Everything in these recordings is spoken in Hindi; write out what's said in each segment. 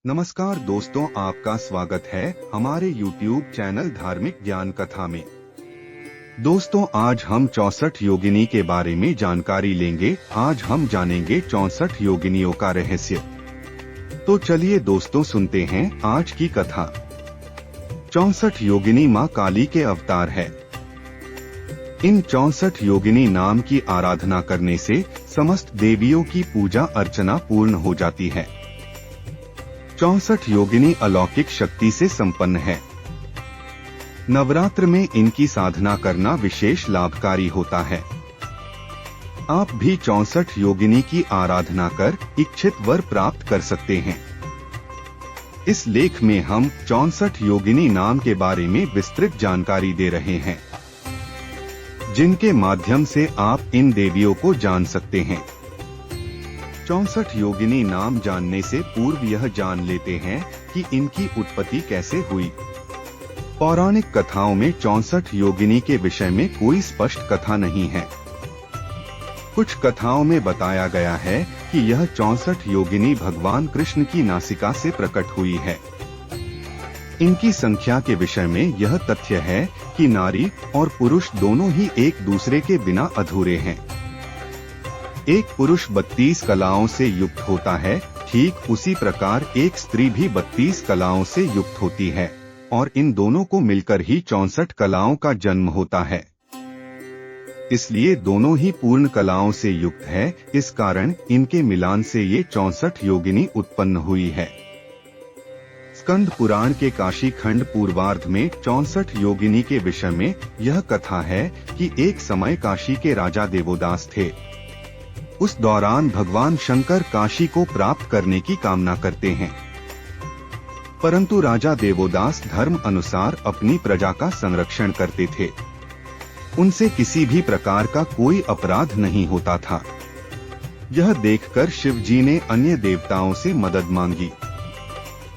नमस्कार दोस्तों, आपका स्वागत है हमारे YouTube चैनल धार्मिक ज्ञान कथा में। दोस्तों, आज हम 64 योगिनी के बारे में जानकारी लेंगे। आज हम जानेंगे 64 योगिनियों का रहस्य। तो चलिए दोस्तों, सुनते हैं आज की कथा। 64 योगिनी माँ काली के अवतार है। इन 64 योगिनी नाम की आराधना करने से समस्त देवियों की पूजा अर्चना पूर्ण हो जाती है। 64 योगिनी अलौकिक शक्ति से संपन्न है। नवरात्र में इनकी साधना करना विशेष लाभकारी होता है। आप भी 64 योगिनी की आराधना कर इच्छित वर प्राप्त कर सकते हैं। इस लेख में हम 64 योगिनी नाम के बारे में विस्तृत जानकारी दे रहे हैं, जिनके माध्यम से आप इन देवियों को जान सकते हैं। 64 योगिनी नाम जानने से पूर्व यह जान लेते हैं कि इनकी उत्पत्ति कैसे हुई। पौराणिक कथाओं में 64 योगिनी के विषय में कोई स्पष्ट कथा नहीं है। कुछ कथाओं में बताया गया है कि यह 64 योगिनी भगवान कृष्ण की नासिका से प्रकट हुई है। इनकी संख्या के विषय में यह तथ्य है कि नारी और पुरुष दोनों ही एक दूसरे के बिना अधूरे हैं। एक पुरुष 32 कलाओं से युक्त होता है, ठीक उसी प्रकार एक स्त्री भी 32 कलाओं से युक्त होती है, और इन दोनों को मिलकर ही 64 कलाओं का जन्म होता है। इसलिए दोनों ही पूर्ण कलाओं से युक्त है। इस कारण इनके मिलान से ये 64 योगिनी उत्पन्न हुई है। स्कंद पुराण के काशी खंड पूर्वार्ध में 64 योगिनी के विषय में यह कथा है कि एक समय काशी के राजा देवोदास थे। उस दौरान भगवान शंकर काशी को प्राप्त करने की कामना करते हैं, परंतु राजा देवोदास धर्म अनुसार अपनी प्रजा का संरक्षण करते थे। उनसे किसी भी प्रकार का कोई अपराध नहीं होता था। यह देखकर शिव जी ने अन्य देवताओं से मदद मांगी।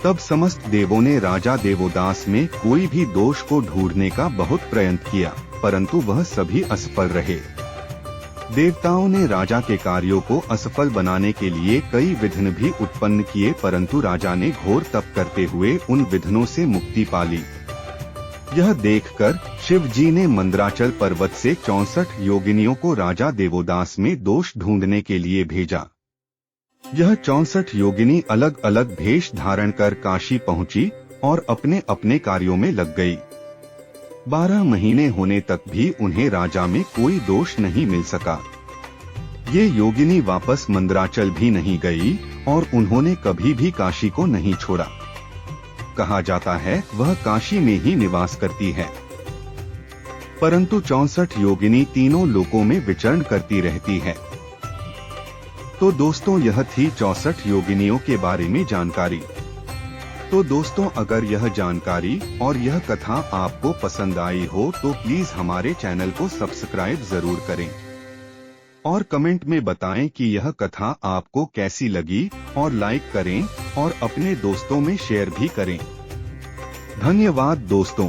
तब समस्त देवों ने राजा देवोदास में कोई भी दोष को ढूंढने का बहुत प्रयत्न किया, परंतु वह सभी असफल रहे। देवताओं ने राजा के कार्यों को असफल बनाने के लिए कई विघ्न भी उत्पन्न किए, परंतु राजा ने घोर तप करते हुए उन विघ्नों से मुक्ति पा ली। यह देखकर शिव जी ने मंदराचल पर्वत से 64 योगिनियों को राजा देवोदास में दोष ढूंढने के लिए भेजा। यह 64 योगिनी अलग अलग भेष धारण कर काशी पहुंची और अपने अपने कार्यों में लग गई। 12 महीने होने तक भी उन्हें राजा में कोई दोष नहीं मिल सका। ये योगिनी वापस मंदराचल भी नहीं गई और उन्होंने कभी भी काशी को नहीं छोड़ा। कहा जाता है वह काशी में ही निवास करती है। परंतु 64 योगिनी तीनों लोकों में विचरण करती रहती है। तो दोस्तों, यह थी 64 योगिनियों के बारे में जानकारी। तो दोस्तों, अगर यह जानकारी और यह कथा आपको पसंद आई हो तो प्लीज हमारे चैनल को सब्सक्राइब जरूर करें और कमेंट में बताएं कि यह कथा आपको कैसी लगी, और लाइक करें और अपने दोस्तों में शेयर भी करें। धन्यवाद दोस्तों।